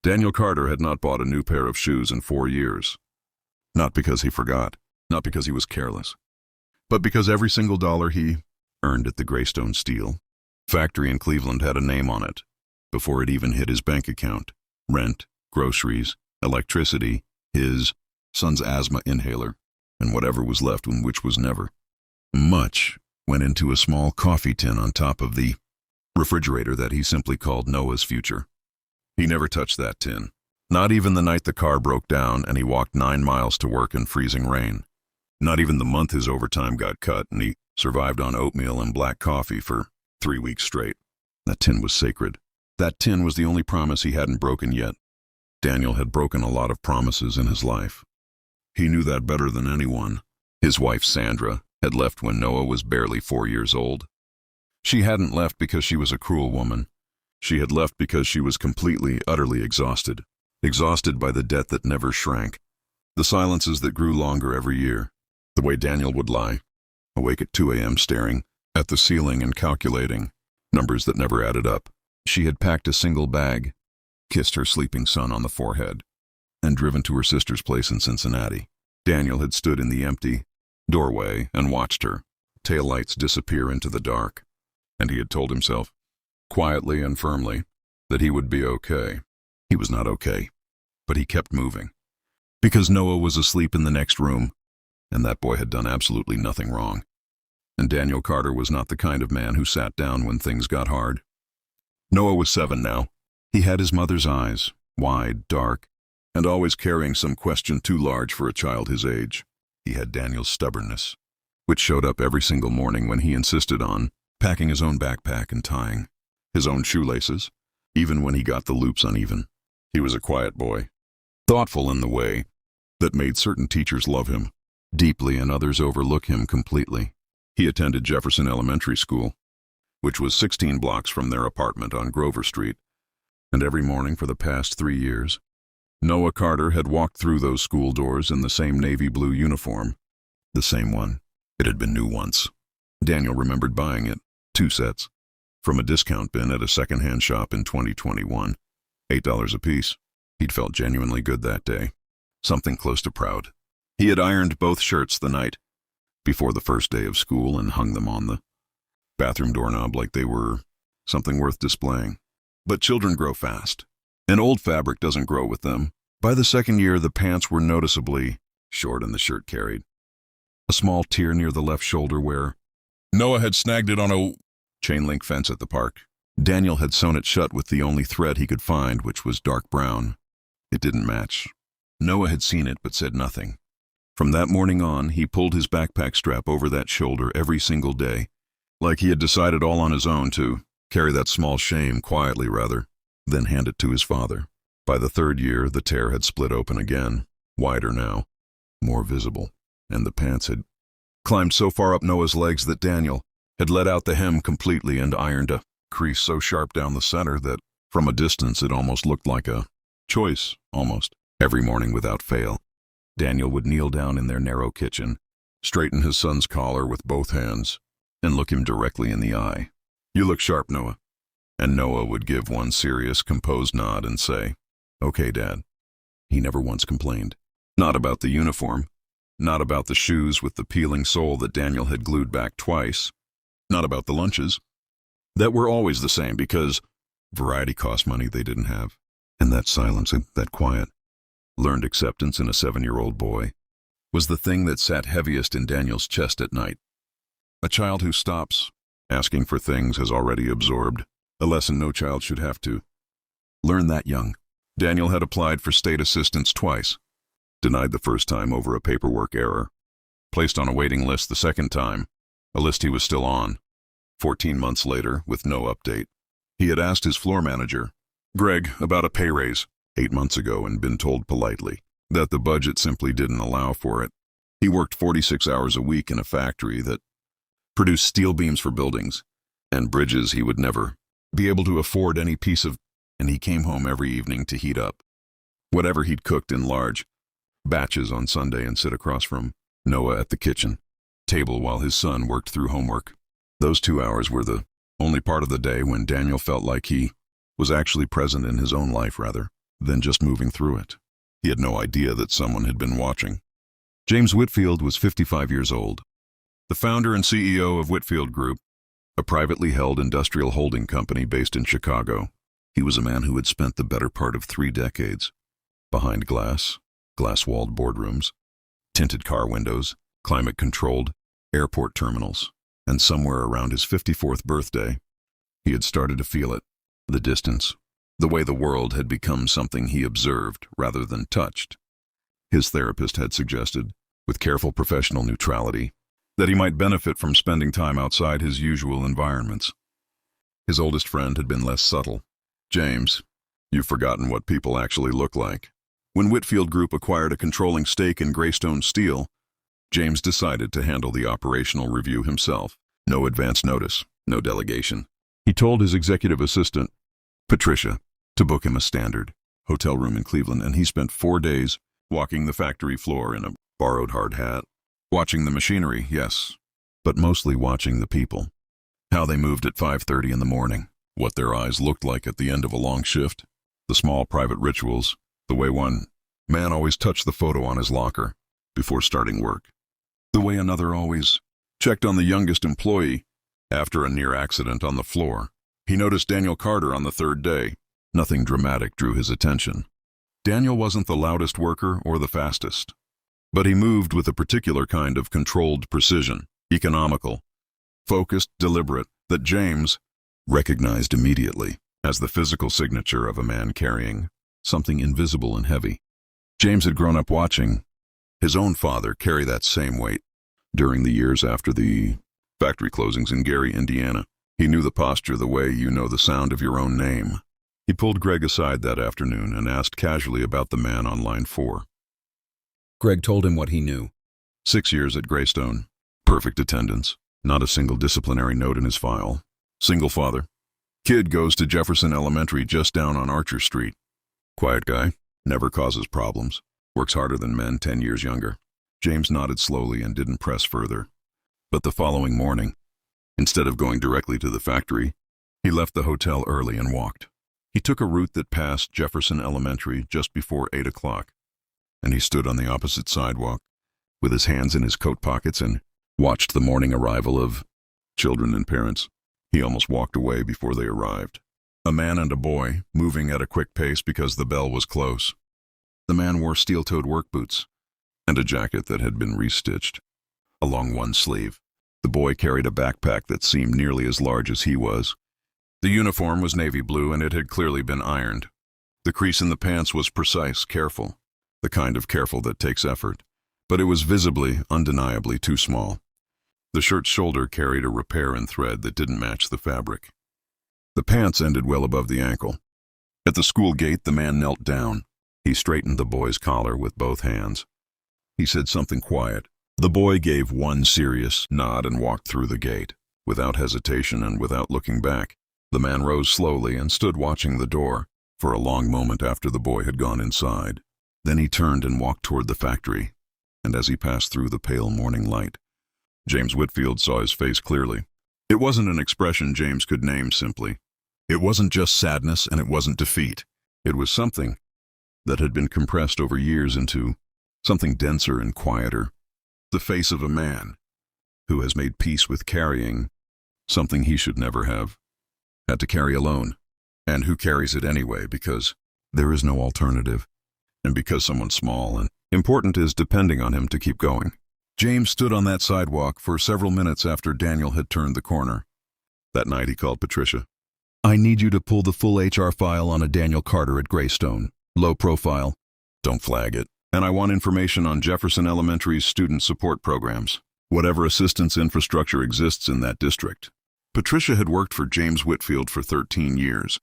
Daniel Carter had not bought a new pair of shoes in 4 years. Not because he forgot, not because he was careless, but because every single dollar he earned at the Greystone Steel factory in Cleveland had a name on it before it even hit his bank account. Rent, groceries, electricity, his son's asthma inhaler, and whatever was left, which was never. Much went into a small coffee tin on top of the refrigerator that he simply called Noah's future. He never touched that tin, not even the night the car broke down and he walked 9 miles to work in freezing rain. Not even the month his overtime got cut and he survived on oatmeal and black coffee for 3 weeks straight. That tin was sacred. That tin was the only promise he hadn't broken yet. Daniel had broken a lot of promises in his life. He knew that better than anyone. His wife, Sandra, had left when Noah was barely 4 years old. She hadn't left because she was a cruel woman. She had left because she was completely, utterly exhausted. Exhausted by the debt that never shrank. The silences that grew longer every year. The way Daniel would lie, awake at 2 a.m. staring at the ceiling and calculating numbers that never added up. She had packed a single bag, kissed her sleeping son on the forehead, and driven to her sister's place in Cincinnati. Daniel had stood in the empty doorway and watched her taillights disappear into the dark, and he had told himself, quietly and firmly, that he would be okay. He was not okay, but he kept moving. Because Noah was asleep in the next room, and that boy had done absolutely nothing wrong. And Daniel Carter was not the kind of man who sat down when things got hard. Noah was 7 now. He had his mother's eyes, wide, dark, and always carrying some question too large for a child his age. He had Daniel's stubbornness, which showed up every single morning when he insisted on packing his own backpack and tying his own shoelaces, even when he got the loops uneven. He was a quiet boy, thoughtful in the way that made certain teachers love him deeply and others overlook him completely. He attended Jefferson Elementary School, which was 16 blocks from their apartment on Grover Street, and every morning for the past 3 years, Noah Carter had walked through those school doors in the same navy blue uniform. The same one. It had been new once. Daniel remembered buying it, 2 sets, from a discount bin at a second-hand shop in 2021, $8 apiece. He'd felt genuinely good that day, something close to proud. He had ironed both shirts the night before the first day of school and hung them on the bathroom doorknob like they were something worth displaying. But children grow fast, and old fabric doesn't grow with them. By the second year, the pants were noticeably short and the shirt carried a small tear near the left shoulder where Noah had snagged it on a chain-link fence at the park. Daniel had sewn it shut with the only thread he could find, which was dark brown. It didn't match. Noah had seen it but said nothing. From that morning on, he pulled his backpack strap over that shoulder every single day, like he had decided all on his own to carry that small shame quietly rather than hand it to his father. By the 3rd year, the tear had split open again, wider now, more visible, and the pants had climbed so far up Noah's legs that Daniel had let out the hem completely and ironed a crease so sharp down the center that from a distance it almost looked like a choice, almost. Every morning without fail, Daniel would kneel down in their narrow kitchen, straighten his son's collar with both hands, and look him directly in the eye. "You look sharp, Noah." And Noah would give one serious, composed nod and say, "Okay, Dad." He never once complained. Not about the uniform, not about the shoes with the peeling sole that Daniel had glued back twice, not about the lunches that were always the same because variety cost money they didn't have. And that silence, that quiet, learned acceptance in a 7-year-old boy was the thing that sat heaviest in Daniel's chest at night. A child who stops asking for things has already absorbed a lesson no child should have to learn that young. Daniel had applied for state assistance twice, denied the first time over a paperwork error, placed on a waiting list the second time, a list he was still on. 14 months later, with no update, he had asked his floor manager, Greg, about a pay raise 8 months ago and been told politely that the budget simply didn't allow for it. He worked 46 hours a week in a factory that produced steel beams for buildings and bridges he would never be able to afford any piece of, and he came home every evening to heat up whatever he'd cooked in large batches on Sunday and sit across from Noah at the kitchen table while his son worked through homework. Those 2 hours were the only part of the day when Daniel felt like he was actually present in his own life, rather. than just moving through it. He had no idea that someone had been watching. James Whitfield was 55 years old, the founder and CEO of Whitfield Group, a privately held industrial holding company based in Chicago. He was a man who had spent the better part of 3 decades behind glass-walled boardrooms, tinted car windows, climate-controlled airport terminals, and somewhere around his 54th birthday, he had started to feel it, the distance, the way the world had become something he observed rather than touched. His therapist had suggested, with careful professional neutrality, that he might benefit from spending time outside his usual environments. His oldest friend had been less subtle. James, you've forgotten what people actually look like. When Whitfield Group acquired a controlling stake in Greystone Steel, James decided to handle the operational review himself. No advance notice, no delegation. He told his executive assistant, Patricia, to book him a standard hotel room in Cleveland, and he spent 4 days walking the factory floor in a borrowed hard hat. Watching the machinery, yes, but mostly watching the people. How they moved at 5:30 in the morning, what their eyes looked like at the end of a long shift, the small private rituals, the way one man always touched the photo on his locker before starting work, the way another always checked on the youngest employee after a near accident on the floor. He noticed Daniel Carter on the 3rd day. Nothing dramatic drew his attention. Daniel wasn't the loudest worker or the fastest, but he moved with a particular kind of controlled precision, economical, focused, deliberate, that James recognized immediately as the physical signature of a man carrying something invisible and heavy. James had grown up watching his own father carry that same weight. During the years after the factory closings in Gary, Indiana, he knew the posture the way you know the sound of your own name. He pulled Greg aside that afternoon and asked casually about the man on line 4. Greg told him what he knew. 6 years at Greystone, perfect attendance, not a single disciplinary note in his file. Single father. Kid goes to Jefferson Elementary just down on Archer Street. Quiet guy, never causes problems, works harder than men 10 years younger. James nodded slowly and didn't press further. But the following morning, instead of going directly to the factory, he left the hotel early and walked. He took a route that passed Jefferson Elementary just before 8 o'clock, and he stood on the opposite sidewalk with his hands in his coat pockets and watched the morning arrival of children and parents. He almost walked away before they arrived. A man and a boy, moving at a quick pace because the bell was close. The man wore steel-toed work boots and a jacket that had been restitched along one sleeve. The boy carried a backpack that seemed nearly as large as he was. The uniform was navy blue and it had clearly been ironed. The crease in the pants was precise, careful, the kind of careful that takes effort, but it was visibly, undeniably too small. The shirt's shoulder carried a repair in thread that didn't match the fabric. The pants ended well above the ankle. At the school gate, the man knelt down. He straightened the boy's collar with both hands. He said something quiet. The boy gave one serious nod and walked through the gate. Without hesitation and without looking back, the man rose slowly and stood watching the door for a long moment after the boy had gone inside. Then he turned and walked toward the factory, and as he passed through the pale morning light, James Whitfield saw his face clearly. It wasn't an expression James could name simply. It wasn't just sadness and it wasn't defeat. It was something that had been compressed over years into something denser and quieter. The face of a man who has made peace with carrying something he should never have had to carry alone, and who carries it anyway because there is no alternative, and because someone small and important is depending on him to keep going. James stood on that sidewalk for several minutes after Daniel had turned the corner. That night he called Patricia. I need you to pull the full HR file on a Daniel Carter at Greystone. Low profile. Don't flag it. And I want information on Jefferson Elementary's student support programs. Whatever assistance infrastructure exists in that district. Patricia had worked for James Whitfield for 13 years.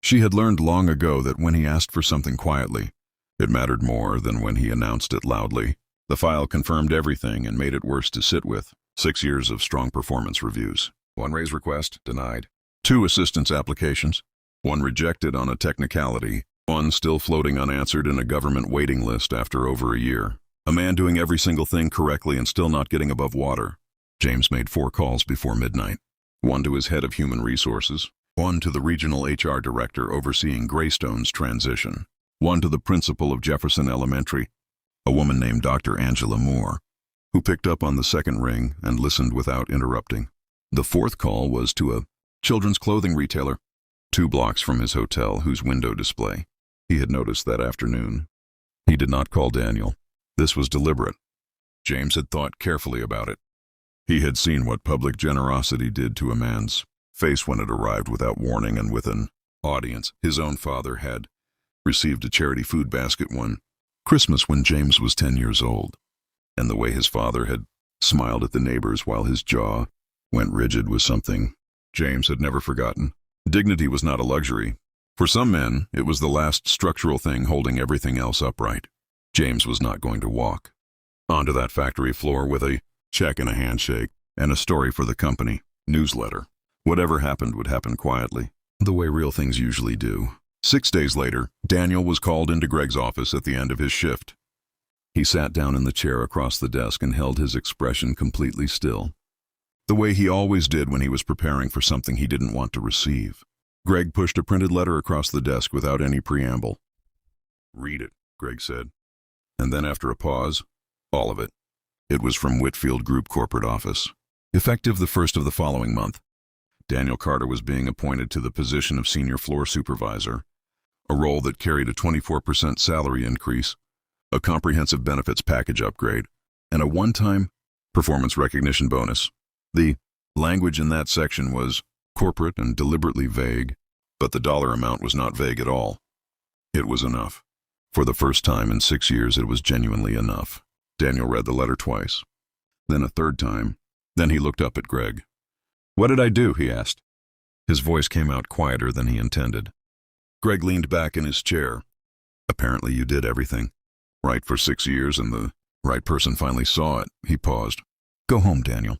She had learned long ago that when he asked for something quietly, it mattered more than when he announced it loudly. The file confirmed everything and made it worse to sit with. 6 years of strong performance reviews. 1 raise request, denied. 2 assistance applications. 1 rejected on a technicality. 1 still floating unanswered in a government waiting list after over a year. A man doing every single thing correctly and still not getting above water. James made 4 calls before midnight. 1 to his head of human resources. 1 to the regional HR director overseeing Greystone's transition. One to the principal of Jefferson Elementary, a woman named Dr. Angela Moore, who picked up on the second ring and listened without interrupting. The fourth call was to a children's clothing retailer, 2 blocks from his hotel, whose window display he had noticed that afternoon. He did not call Daniel. This was deliberate. James had thought carefully about it. He had seen what public generosity did to a man's face when it arrived without warning and with an audience. His own father had received a charity food basket one Christmas when James was 10 years old, and the way his father had smiled at the neighbors while his jaw went rigid was something James had never forgotten. Dignity was not a luxury. For some men, it was the last structural thing holding everything else upright. James was not going to walk onto that factory floor with a check and a handshake and a story for the company newsletter. Whatever happened would happen quietly, the way real things usually do. 6 days later, Daniel was called into Greg's office at the end of his shift. He sat down in the chair across the desk and held his expression completely still, the way he always did when he was preparing for something he didn't want to receive. Greg pushed a printed letter across the desk without any preamble. "Read it," Greg said. And then after a pause, all of it. It was from Whitfield Group corporate office. Effective the 1st of the following month, Daniel Carter was being appointed to the position of senior floor supervisor, a role that carried a 24% salary increase, a comprehensive benefits package upgrade, and a one-time performance recognition bonus. The language in that section was corporate and deliberately vague, but the dollar amount was not vague at all. It was enough. For the first time in 6 years, it was genuinely enough. Daniel read the letter twice, then a third time. Then he looked up at Greg. "What did I do?" he asked. His voice came out quieter than he intended. Greg leaned back in his chair. "Apparently you did everything right for 6 years, and the right person finally saw it." He paused. "Go home, Daniel."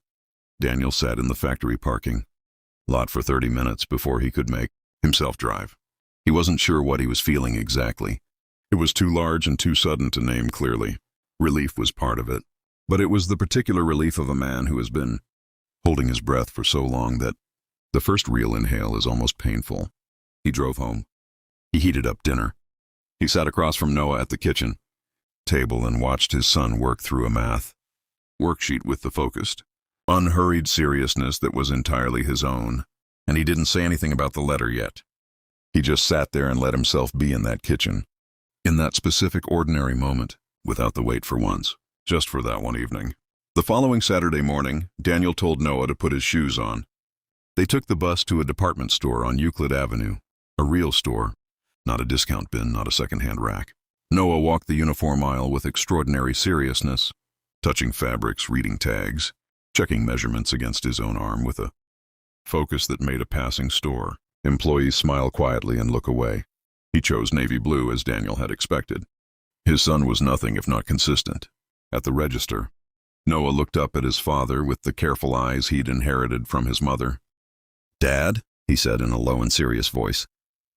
Daniel sat in the factory parking lot for 30 minutes before he could make himself drive. He wasn't sure what he was feeling exactly. It was too large and too sudden to name clearly. Relief was part of it, but it was the particular relief of a man who has been holding his breath for so long that the first real inhale is almost painful. He drove home. He heated up dinner. He sat across from Noah at the kitchen table and watched his son work through a math worksheet with the focused, unhurried seriousness that was entirely his own, and he didn't say anything about the letter yet. He just sat there and let himself be in that kitchen, in that specific ordinary moment, without the wait for once, just for that one evening. The following Saturday morning, Daniel told Noah to put his shoes on. They took the bus to a department store on Euclid Avenue, a real store, not a discount bin, not a second-hand rack. Noah walked the uniform aisle with extraordinary seriousness, touching fabrics, reading tags, checking measurements against his own arm with a focus that made a passing store employees smile quietly and look away. He chose navy blue, as Daniel had expected. His son was nothing if not consistent. At the register, Noah looked up at his father with the careful eyes he'd inherited from his mother. "Dad," he said in a low and serious voice,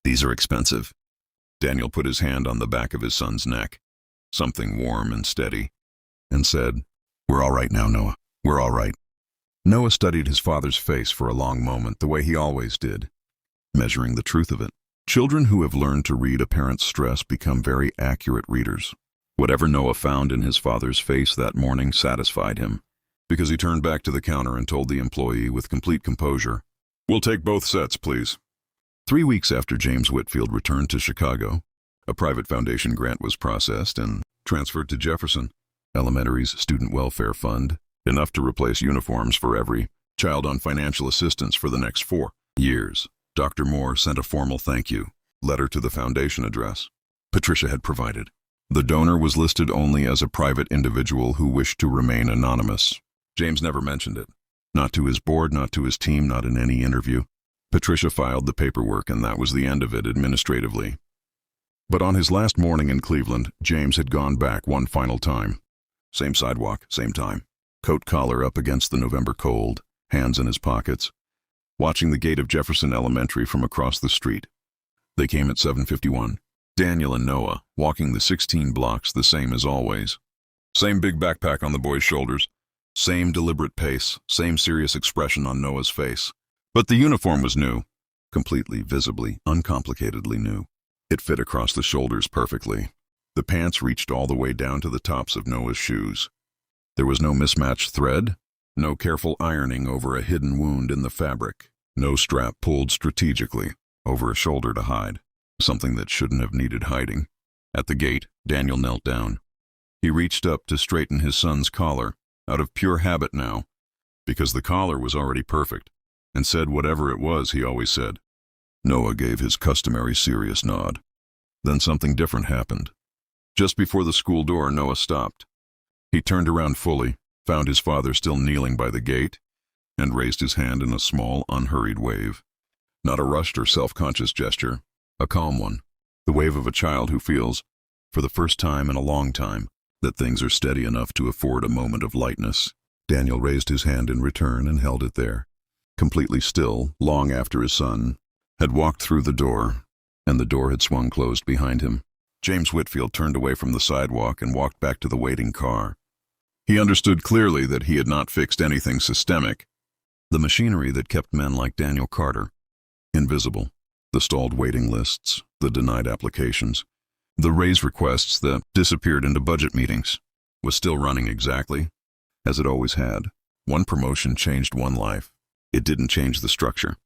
"these are expensive." Daniel put his hand on the back of his son's neck, something warm and steady, and said, "We're all right now, Noah. We're all right." Noah studied his father's face for a long moment, the way he always did, measuring the truth of it. Children who have learned to read a parent's stress become very accurate readers. Whatever Noah found in his father's face that morning satisfied him, because he turned back to the counter and told the employee with complete composure, "We'll take both sets, please." 3 weeks after James Whitfield returned to Chicago, a private foundation grant was processed and transferred to Jefferson Elementary's Student Welfare Fund, enough to replace uniforms for every child on financial assistance for the next 4 years. Dr. Moore sent a formal thank you letter to the foundation address Patricia had provided. The donor was listed only as a private individual who wished to remain anonymous. James never mentioned it. Not to his board, not to his team, not in any interview. Patricia filed the paperwork, and that was the end of it administratively. But on his last morning in Cleveland, James had gone back one final time. Same sidewalk, same time. Coat collar up against the November cold, hands in his pockets, watching the gate of Jefferson Elementary from across the street. They came at 7:51. Daniel and Noah, walking the 16 blocks the same as always. Same big backpack on the boy's shoulders. Same deliberate pace, same serious expression on Noah's face. But the uniform was new. Completely, visibly, uncomplicatedly new. It fit across the shoulders perfectly. The pants reached all the way down to the tops of Noah's shoes. There was no mismatched thread, no careful ironing over a hidden wound in the fabric, no strap pulled strategically over a shoulder to hide something that shouldn't have needed hiding. At the gate, Daniel knelt down. He reached up to straighten his son's collar, out of pure habit now, because the collar was already perfect, and said whatever it was he always said. Noah gave his customary serious nod. Then something different happened. Just before the school door, Noah stopped. He turned around fully, found his father still kneeling by the gate, and raised his hand in a small, unhurried wave. Not a rushed or self-conscious gesture, a calm one, the wave of a child who feels, for the first time in a long time, that things are steady enough to afford a moment of lightness. Daniel raised his hand in return and held it there, completely still, long after his son had walked through the door, and the door had swung closed behind him. James Whitfield turned away from the sidewalk and walked back to the waiting car. He understood clearly that he had not fixed anything systemic. The machinery that kept men like Daniel Carter invisible, the stalled waiting lists, the denied applications, the raise requests that disappeared into budget meetings, was still running exactly as it always had. One promotion changed one life. It didn't change the structure.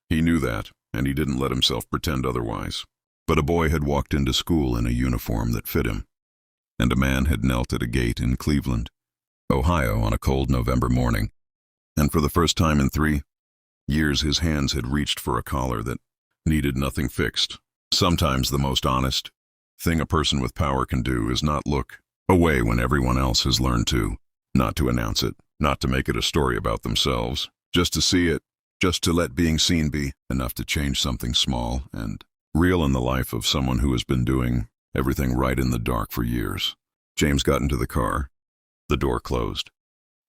He knew that, and he didn't let himself pretend otherwise. But a boy had walked into school in a uniform that fit him, and a man had knelt at a gate in Cleveland, Ohio on a cold November morning, and for the first time in 3 years his hands had reached for a collar that needed nothing fixed. Sometimes the most honest thing a person with power can do is not look away when everyone else has learned to, not to announce it, not to make it a story about themselves, just to see it, just to let being seen be enough to change something small and real in the life of someone who has been doing everything right in the dark for years. James got into the car. The door closed.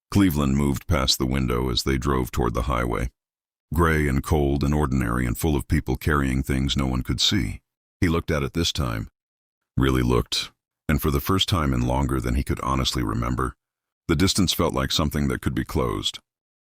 Cleveland moved past the window as they drove toward the highway, gray and cold and ordinary and full of people carrying things no one could see. He looked at it this time, really looked, and for the first time in longer than he could honestly remember, the distance felt like something that could be closed.